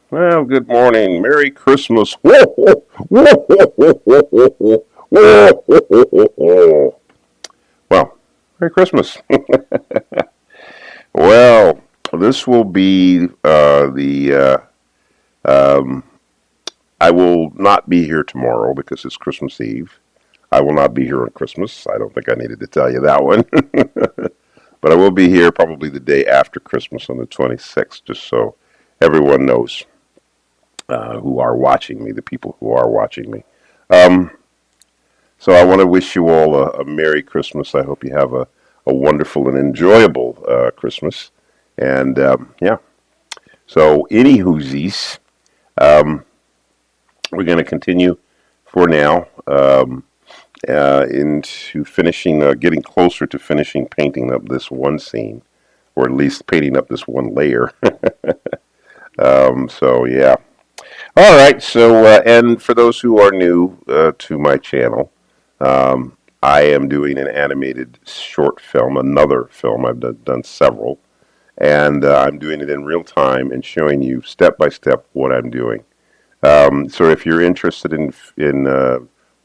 Well, good morning. Merry Christmas. Whoa, whoa, whoa, whoa, whoa, whoa, whoa, whoa, whoa, whoa, whoa. Well, Merry Christmas. Well, this will be the. Um, I will not be here tomorrow because it's Christmas Eve. I will not be here on Christmas. I don't think I needed to tell you that one. But I will be here probably the day after Christmas on the 26th, just so everyone knows who are watching me, the people who are watching me. Um, So I want to wish you all a Merry Christmas. I hope you have a wonderful and enjoyable Christmas. And yeah, so any whoosies, um, we're going to continue for now into finishing, getting closer to finishing painting up this one scene, or at least painting up this one layer. So yeah. All right. So and for those who are new to my channel, I am doing an animated short film, another film. I've done several, and I'm doing it in real time and showing you step by step what I'm doing. So if you're interested in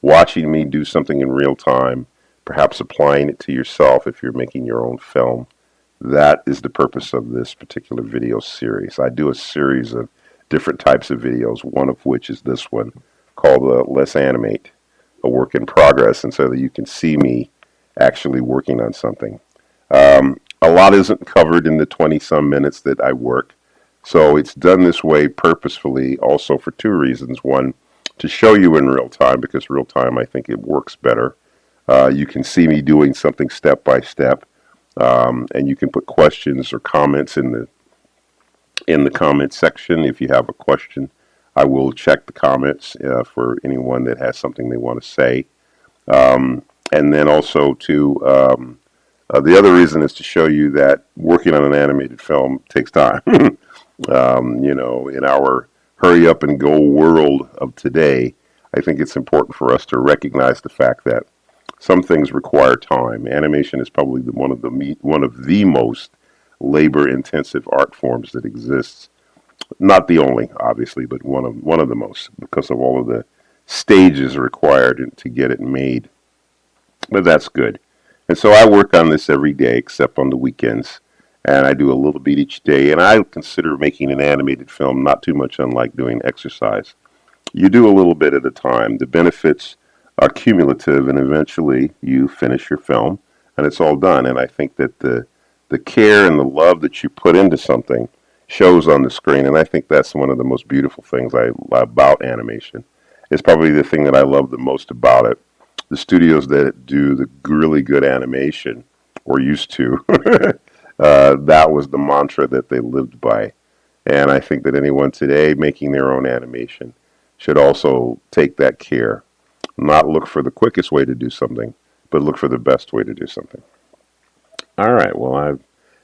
watching me do something in real time, perhaps applying it to yourself if you're making your own film, that is the purpose of this particular video series. I do a series of different types of videos, one of which is this one called Let's Animate, a work in progress, and so that you can see me actually working on something. A lot isn't covered in the 20 some minutes that I work, so it's done this way purposefully also for two reasons. One, to show you in real time, because real time I think it works better. You can see me doing something step by step, and you can put questions or comments in the comment section. If you have a question, I will check the comments for anyone that has something they want to say. And then also to the other reason is to show you that working on an animated film takes time. In our hurry up and go world of today, I think it's important for us to recognize the fact that some things require time. Animation is probably one of the most labor intensive art forms that exists. Not the only, obviously, but one of the most, because of all of the stages required to get it made. But that's good. And so I work on this every day except on the weekends. And I do a little bit each day. And I consider making an animated film not too much unlike doing exercise. You do a little bit at a time. The benefits are cumulative, and eventually you finish your film and it's all done. And I think that the care and the love that you put into something shows on the screen. And I think that's one of the most beautiful things about animation. It's probably the thing that I love the most about it. The studios that do the really good animation, or used to, that was the mantra that they lived by. And I think that anyone today making their own animation should also take that care. Not look for the quickest way to do something, but look for the best way to do something. All right. Well,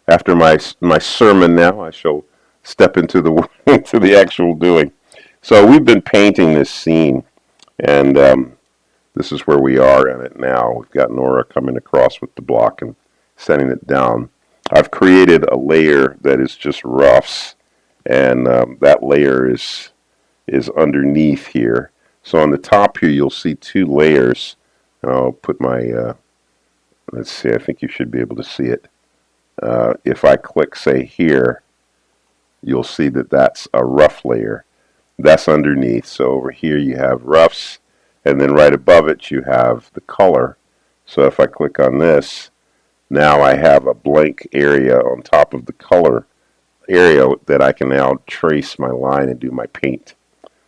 after my sermon now, I shall step into the into the actual doing. So we've been painting this scene, and this is where we are in it now. We've got Nora coming across with the block and setting it down. I've created a layer that is just roughs, and that layer is underneath here. So on the top here, you'll see two layers. And I'll put my, let's see, I think you should be able to see it. If I click, say, here, you'll see that that's a rough layer. That's underneath. So over here you have roughs, and then right above it you have the color. So if I click on this, now I have a blank area on top of the color area that I can now trace my line and do my paint.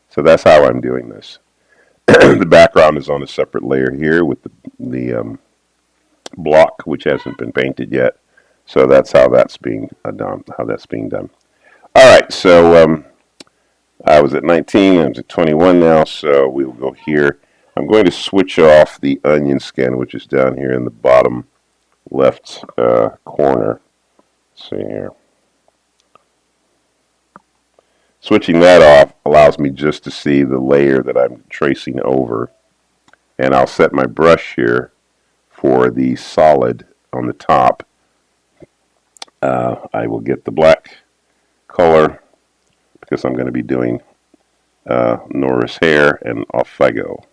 So that's how I'm doing this. The background is on a separate layer here with the block, which hasn't been painted yet. So that's how that's being done. All right. So I was at 19. I'm at 21 now. So we'll go here. I'm going to switch off the onion skin, which is down here in the bottom left corner. Let's see here. Switching that off allows me just to see the layer that I'm tracing over. And I'll set my brush here for the solid on the top. I will get the black color, because I'm going to be doing Nora's hair, and off I go.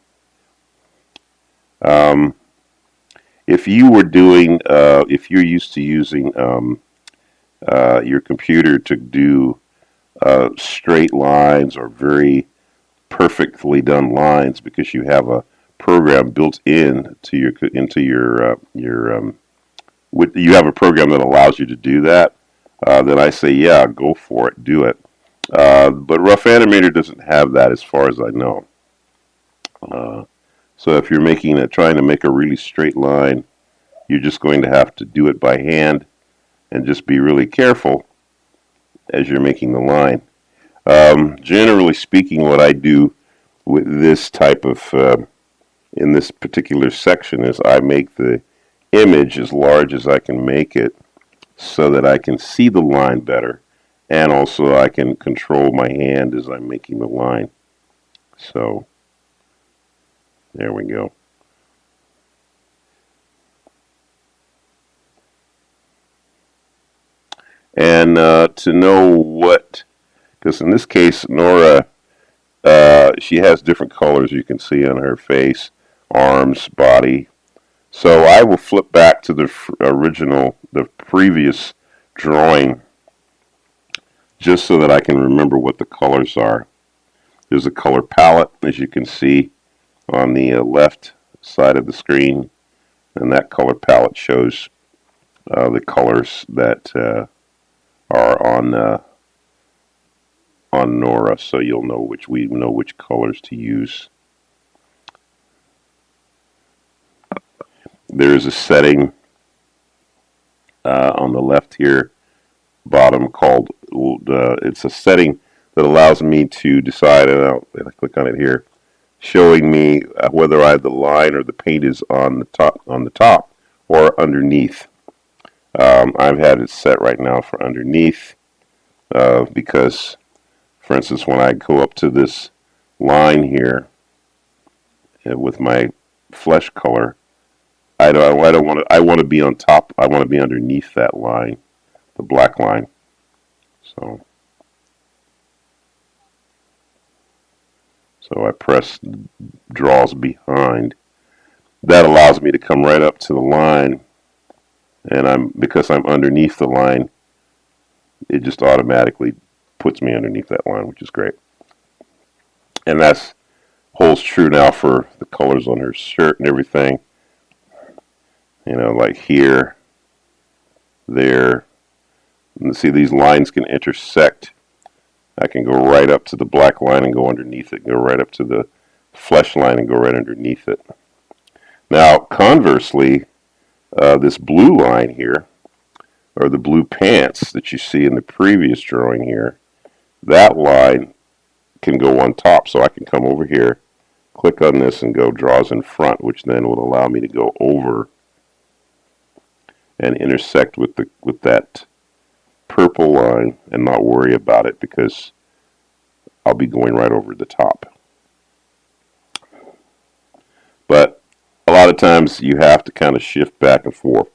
If you were doing, if you're used to using your computer to do straight lines or very perfectly done lines because you have a program built in to you have a program that allows you to do that, then I say, yeah, go for it, do it. But Rough Animator doesn't have that as far as I know. So if you're trying to make a really straight line, you're just going to have to do it by hand and just be really careful as you're making the line. Generally speaking, what I do with this type of, in this particular section, is I make the image as large as I can make it so that I can see the line better, and also I can control my hand as I'm making the line. So there we go. And to know what, because in this case, Nora, she has different colors you can see on her face, arms, body. So I will flip back to the the previous drawing, just so that I can remember what the colors are. There's a color palette, as you can see on the left side of the screen, and that color palette shows the colors that are on Nora, so you'll know which colors to use. There's a setting on the left here, bottom, called it's a setting that allows me to decide, and I'll click on it here, showing me whether the line or the paint is on the top or underneath. I've had it set right now for underneath because, for instance, when I go up to this line here with my flesh color, I don't want to. I want to be on top. I want to be underneath that line, the black line. So I press draws behind. That allows me to come right up to the line, and because I'm underneath the line, it just automatically puts me underneath that line, which is great. And that holds true now for the colors on her shirt and everything. You know, like here, there. And see, these lines can intersect. I can go right up to the black line and go underneath it, go right up to the flesh line and go right underneath it. Now, conversely, this blue line here, or the blue pants that you see in the previous drawing here, that line can go on top. So I can come over here, click on this, and go draws in front, which then will allow me to go over and intersect with that purple line and not worry about it, because I'll be going right over the top. But a lot of times you have to kind of shift back and forth,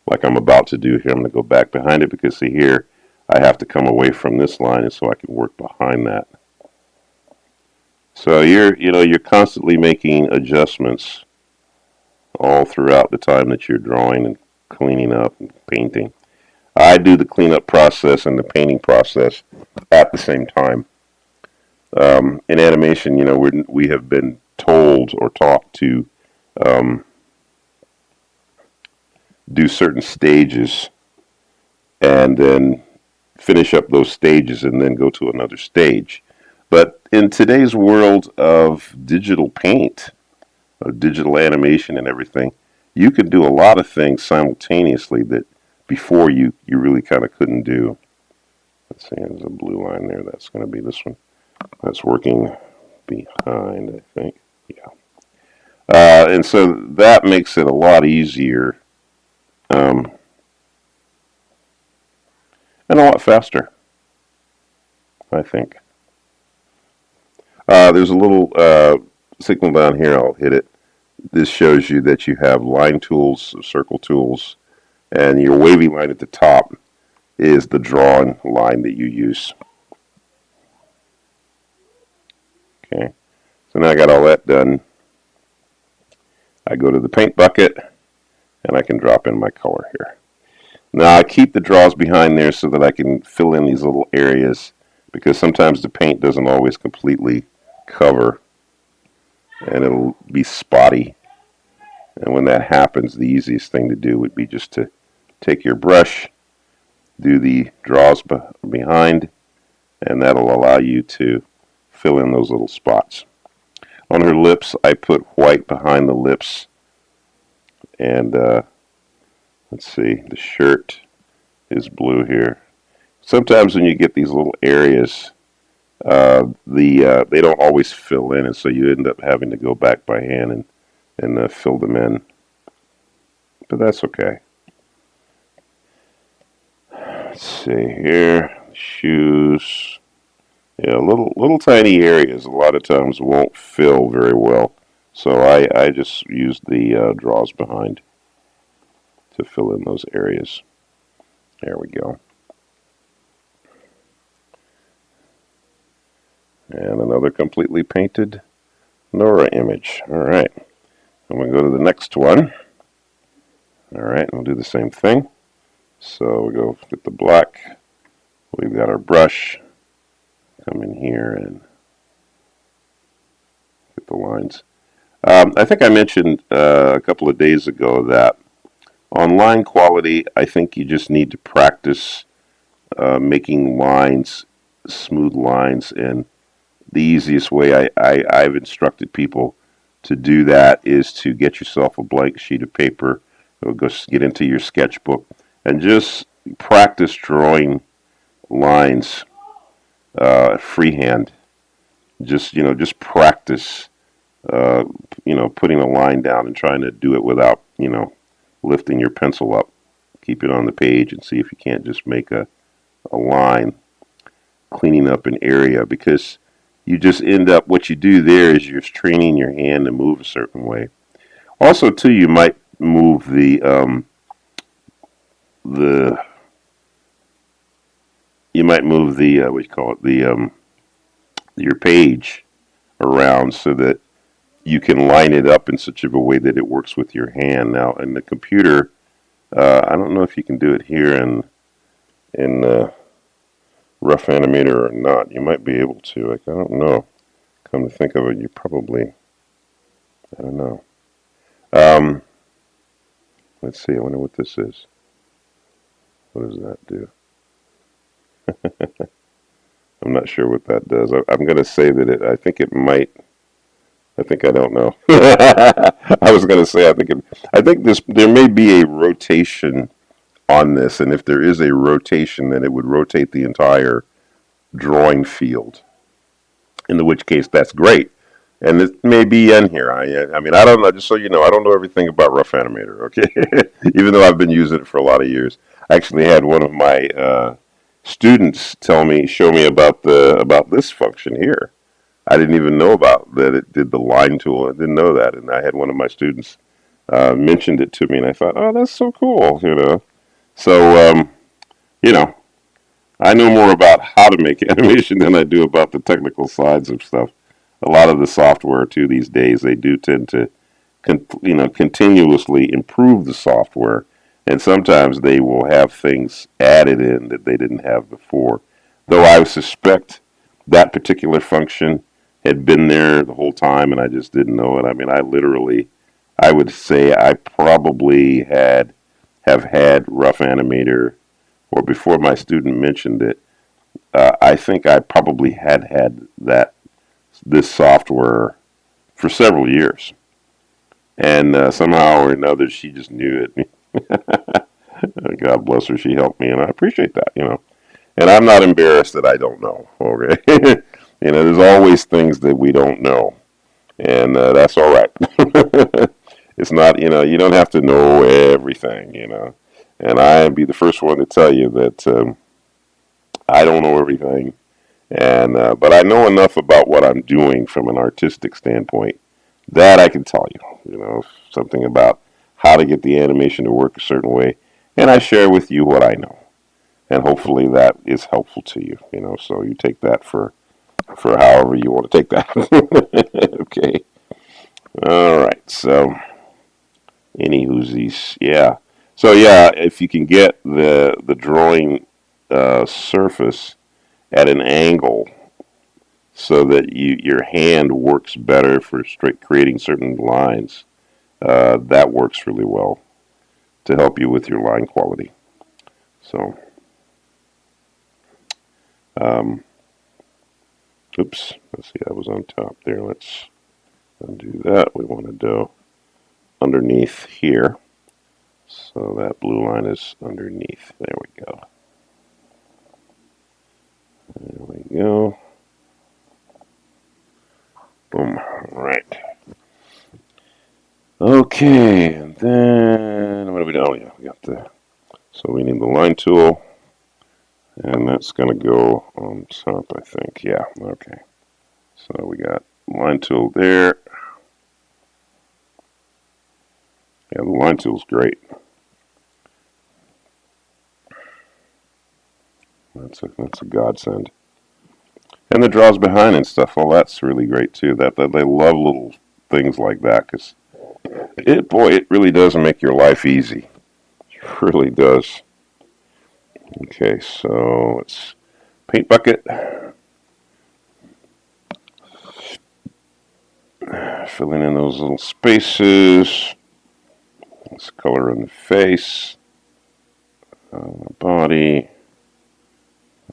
like I'm about to do here. I'm going to go back behind it because, see here, I have to come away from this line, and so I can work behind that. So you're constantly making adjustments all throughout the time that you're drawing and cleaning up and painting. I do the cleanup process and the painting process at the same time. In animation, we have been told or taught to do certain stages and then finish up those stages and then go to another stage. But in today's world of digital paint, of digital animation and everything, you can do a lot of things simultaneously that before you really kind of couldn't do. Let's see, there's a blue line there. That's going to be this one. That's working behind, I think. Yeah. And so that makes it a lot easier and a lot faster, I think. There's a little signal down here. I'll hit it. This shows you that you have line tools, circle tools, and your wavy line at the top is the drawing line that you use. Okay, so now I got all that done. I go to the paint bucket and I can drop in my color here. Now I keep the draws behind there so that I can fill in these little areas because sometimes the paint doesn't always completely cover and it'll be spotty. And when that happens, the easiest thing to do would be just to take your brush, do the draws behind, and that'll allow you to fill in those little spots. On her lips, I put white behind the lips, and let's see, the shirt is blue here. Sometimes when you get these little areas, they don't always fill in, and so you end up having to go back by hand and fill them in. But that's okay. Let's see here, shoes. Yeah, little tiny areas a lot of times won't fill very well, so I just use the draws behind to fill in those areas. There we go. And another completely painted Nora image. All right, I'm going to go to the next one. All right, we'll do the same thing. So we go get the black. We've got our brush. Come in here and get the lines. I think I mentioned a couple of days ago that on line quality, I think you just need to practice making lines, smooth lines, and the easiest way I've instructed people to do that is to get yourself a blank sheet of paper, or go get into your sketchbook, and just practice drawing lines freehand. Just practice, putting a line down and trying to do it without, lifting your pencil up. Keep it on the page and see if you can't just make a line, cleaning up an area, because you just end up, what you do there is you're training your hand to move a certain way. Also, too, you might move the what you call it, your page around so that you can line it up in such a way that it works with your hand. Now, in the computer, I don't know if you can do it here in Rough Animator or not. You might be able to. I don't know. Come to think of it, you probably, I don't know. Let's see. I wonder what this is. What does that do? I'm not sure what that does. I'm going to say that I think it might. I think I don't know. I was going to say I think there may be a rotation on this, and if there is a rotation, then it would rotate the entire drawing field. In which case, that's great. And it may be in here. I mean, I don't know. Just so you know, I don't know everything about Rough Animator. Okay, even though I've been using it for a lot of years. I actually had one of my students show me about this function here. I didn't even know about that. It did the line tool. I didn't know that, and I had one of my students mentioned it to me, and I thought, oh, that's so cool. So I know more about how to make animation than I do about the technical sides of stuff. A lot of the software too these days, they do tend to continuously improve the software, and sometimes they will have things added in that they didn't have before. Though I suspect that particular function had been there the whole time and I just didn't know it. I mean, I would say I probably have had Rough Animator, or before my student mentioned it, I think I probably had this software for several years. And somehow or another, she just knew it. God bless her, she helped me, and I appreciate that. And I'm not embarrassed that I don't know. Okay, there's always things that we don't know, and that's all right. It's not, you don't have to know everything. And I'd be the first one to tell you that I don't know everything, and but I know enough about what I'm doing from an artistic standpoint that I can tell you. Something about how to get the animation to work a certain way, and I share with you what I know, and hopefully that is helpful to you. So you take that for for however you want to take that. Okay. All right. So, any whoosies, yeah. So yeah, if you can get the drawing surface at an angle so that your hand works better for straight creating certain lines, that works really well to help you with your line quality. So, um, oops, let's see, that was on top there. Let's undo that. We want to do underneath here. So that blue line is underneath. There we go. There we go. Boom. All right. Okay, and then what do we do? Oh yeah, we got the. So we need the line tool, and that's going to go on top, I think. Yeah. Okay. So we got line tool there. Yeah, the line tool's great. That's a godsend. And the draws behind and stuff. Well, that's really great too. That they love little things like that because it really does make your life easy. It really does. Okay, so it's paint bucket. Filling in those little spaces. Let's color in the face, the body.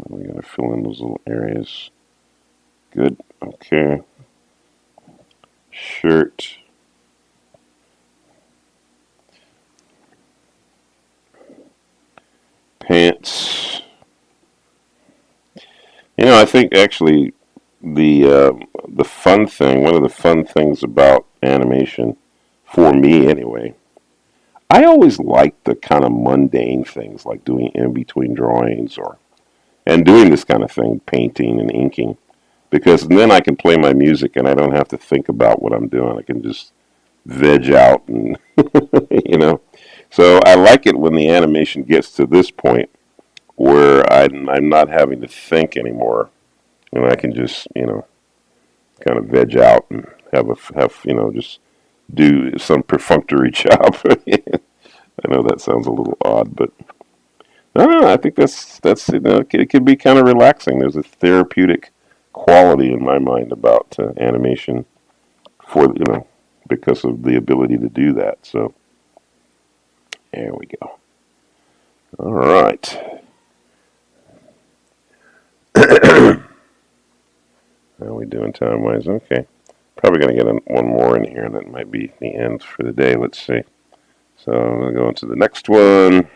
We gotta fill in those little areas. Good. Okay. Shirt. Pants. You know, I think actually the fun thing, one of the fun things about animation, for me anyway, I always liked the kind of mundane things like doing in between drawings or and doing this kind of thing, painting and inking, because then I can play my music and I don't have to think about what I'm doing. I can just veg out and you know. So I like it when the animation gets to this point where I'm not having to think anymore, and I can just kind of veg out and have just do some perfunctory job. I know that sounds a little odd, but no, I think that's it can be kind of relaxing. There's a therapeutic quality in my mind about animation for because of the ability to do that. So there we go. All right. How are we doing time wise? Okay. Probably going to get one more in here, and that might be the end for the day. Let's see. So I'm going to go into the next one.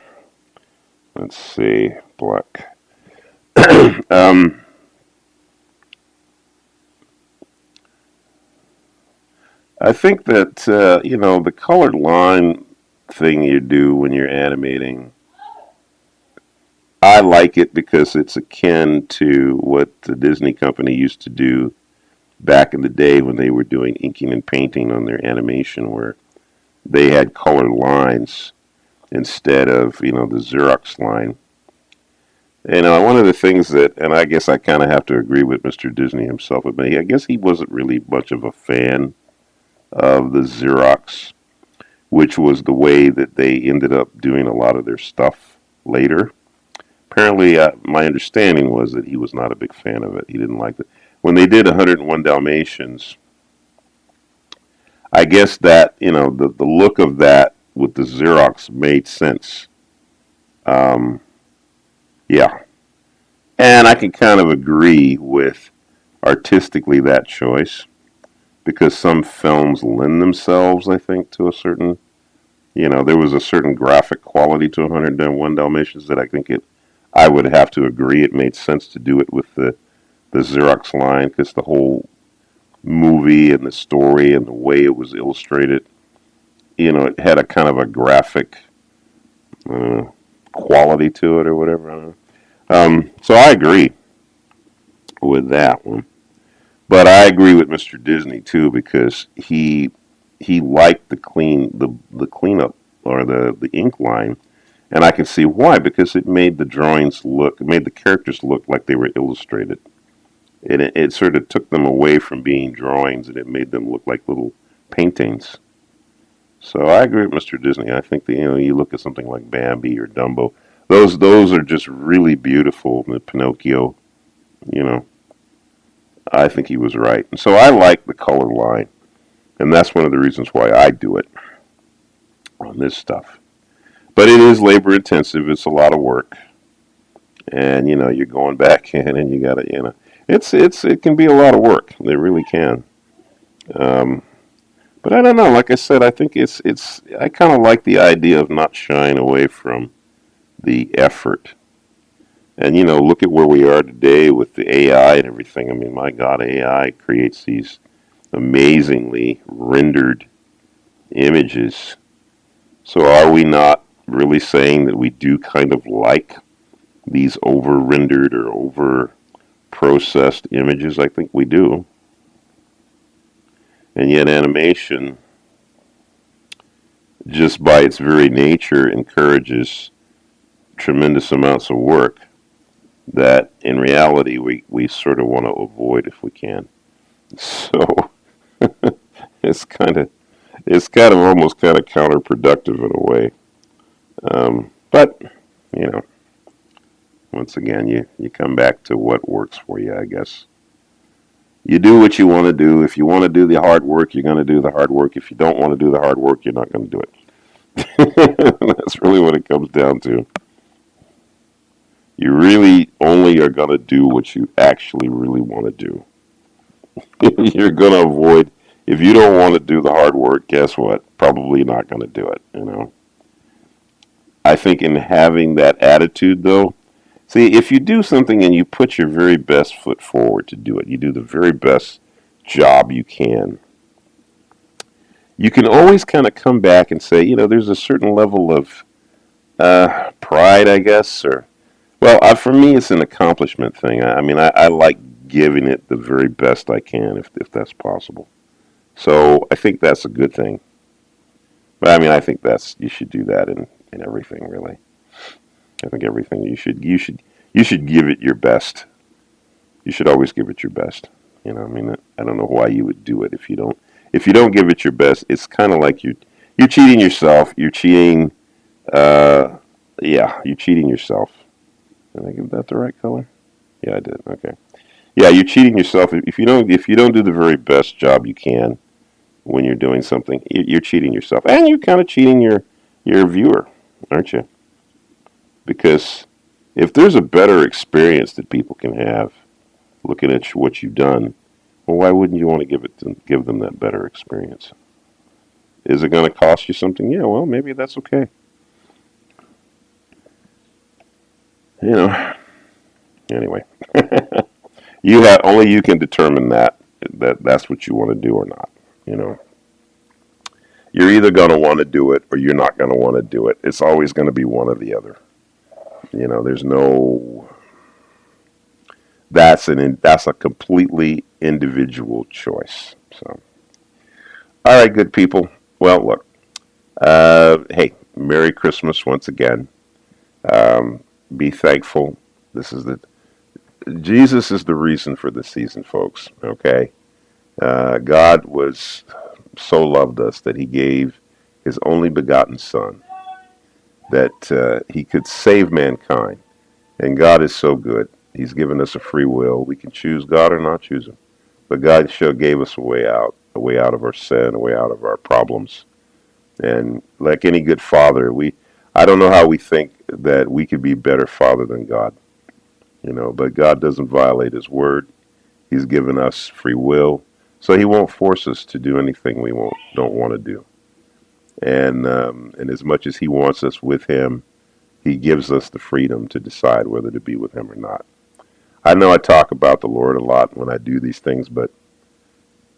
Let's see. Black. um, I think that, the colored line thing you do when you're animating, I like it because it's akin to what the Disney company used to do back in the day when they were doing inking and painting on their animation, where they had colored lines instead of, the Xerox line. One of the things that, and I guess I kind of have to agree with Mr. Disney himself, but I guess he wasn't really much of a fan of the Xerox, which was the way that they ended up doing a lot of their stuff later. Apparently, my understanding was that he was not a big fan of it. He didn't like it. When they did 101 Dalmatians, I guess that, the look of that with the Xerox made sense. Um, yeah. And I can kind of agree with artistically that choice because some films lend themselves, I think, to a certain, there was a certain graphic quality to 101 Dalmatians that I would have to agree it made sense to do it with the Xerox line because the whole movie and the story and the way it was illustrated, it had a kind of a graphic quality to it or whatever. I don't know. So I agree with that one. But I agree with Mr. Disney too because he liked the cleanup or the ink line, and I can see why because it made the characters look like they were illustrated. It sort of took them away from being drawings and it made them look like little paintings. So I agree with Mr. Disney. I think that you look at something like Bambi or Dumbo, those are just really beautiful. The Pinocchio, you know, I think he was right. And so I like the color line, and that's one of the reasons why I do it on this stuff. But it is labor intensive. It's a lot of work, and you're going back in, and you got to it can be a lot of work. It really can. Um, but I don't know. Like I said, I think it's I kind of like the idea of not shying away from the effort. And look at where we are today with the AI and everything. I mean, my God, AI creates these amazingly rendered images. So are we not really saying that we do kind of like these over rendered or over processed images? I think we do. And yet animation, just by its very nature, encourages tremendous amounts of work that in reality we sort of want to avoid if we can. So it's kind of almost kind of counterproductive in a way. But you know, once again, you come back to what works for you, I guess. You do what you want to do. If you want to do the hard work, you're going to do the hard work. If you don't want to do the hard work, you're not going to do it. That's really what it comes down to. You really only are going to do what you actually really want to do. You're going to avoid, if you don't want to do the hard work, guess what? Probably not going to do it. I think in having that attitude, though, see, if you do something and you put your very best foot forward to do it, you do the very best job you can always kind of come back and say, there's a certain level of pride, I guess, or, well, for me, it's an accomplishment thing. I mean, I like giving it the very best I can if that's possible. So I think that's a good thing. But I mean, I think you should do that in everything, really. I think everything you should give it your best. You should always give it your best. I mean, I don't know why you would do it if you don't. If you don't give it your best, it's kind of like you're cheating yourself. You're cheating. Uh, yeah, you're cheating yourself. Did I give that the right color? Yeah, I did. Okay. Yeah, you're cheating yourself if you don't do the very best job you can when you're doing something. You're cheating yourself, and you're kind of cheating your viewer, aren't you? Because if there's a better experience that people can have looking at what you've done, well, why wouldn't you want to give them that better experience? Is it going to cost you something? Yeah, well, maybe that's okay. You know. Anyway, only you can determine that's what you want to do or not. You know, you're either going to want to do it or you're not going to want to do it. It's always going to be one or the other. There's no. That's a completely individual choice. So, all right, good people. Well, look. Hey, Merry Christmas once again. Um, be thankful. This is the Jesus is the reason for the season, folks. Okay, God was so loved us that He gave His only begotten Son that He could save mankind. And God is so good. He's given us a free will. We can choose God or not choose Him. But God sure gave us a way out of our sin, a way out of our problems. And like any good father, I don't know how we think that we could be a better father than God. But God doesn't violate His word. He's given us free will, so He won't force us to do anything we don't want to do. And as much as He wants us with Him, He gives us the freedom to decide whether to be with Him or not. I know I talk about the Lord a lot when I do these things, but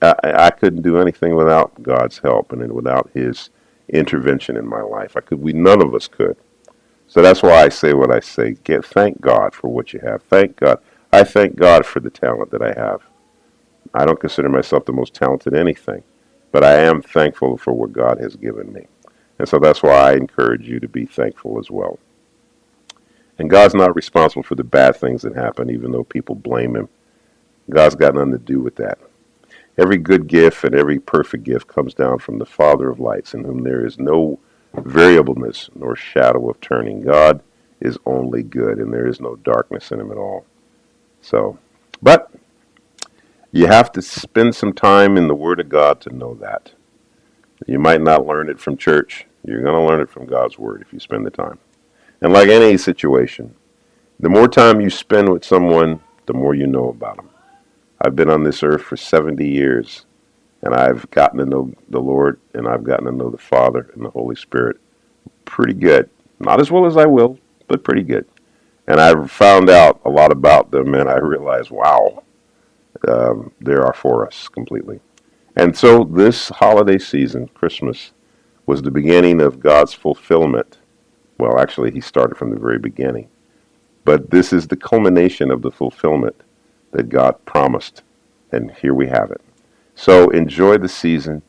I couldn't do anything without God's help and without His intervention in my life. None of us could. So that's why I say what I say. Thank God for what you have. Thank God. I thank God for the talent that I have. I don't consider myself the most talented in anything, but I am thankful for what God has given me. And so that's why I encourage you to be thankful as well. And God's not responsible for the bad things that happen, even though people blame Him. God's got nothing to do with that. Every good gift and every perfect gift comes down from the Father of lights, in whom there is no variableness nor shadow of turning. God is only good, and there is no darkness in him at all. So, but you have to spend some time in the Word of God to know that. You might not learn it from church. You're going to learn it from God's Word if you spend the time. And like any situation, the more time you spend with someone, the more you know about them. I've been on this earth for 70 years, and I've gotten to know the Lord, and I've gotten to know the Father and the Holy Spirit pretty good. Not as well as I will, but pretty good. And I've found out a lot about them, and I realized, wow, they are for us completely. And so this holiday season, Christmas, was the beginning of God's fulfillment. Well, actually, he started from the very beginning. But this is the culmination of the fulfillment that God promised. And here we have it. So enjoy the season,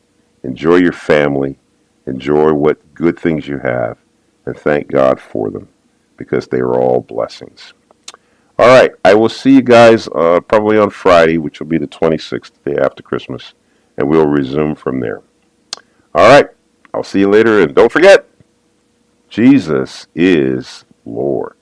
enjoy your family, enjoy what good things you have, and thank God for them because they are all blessings. All right, I will see you guys probably on Friday, which will be the 26th, day after Christmas, and we'll resume from there. All right, I'll see you later, and don't forget, Jesus is Lord.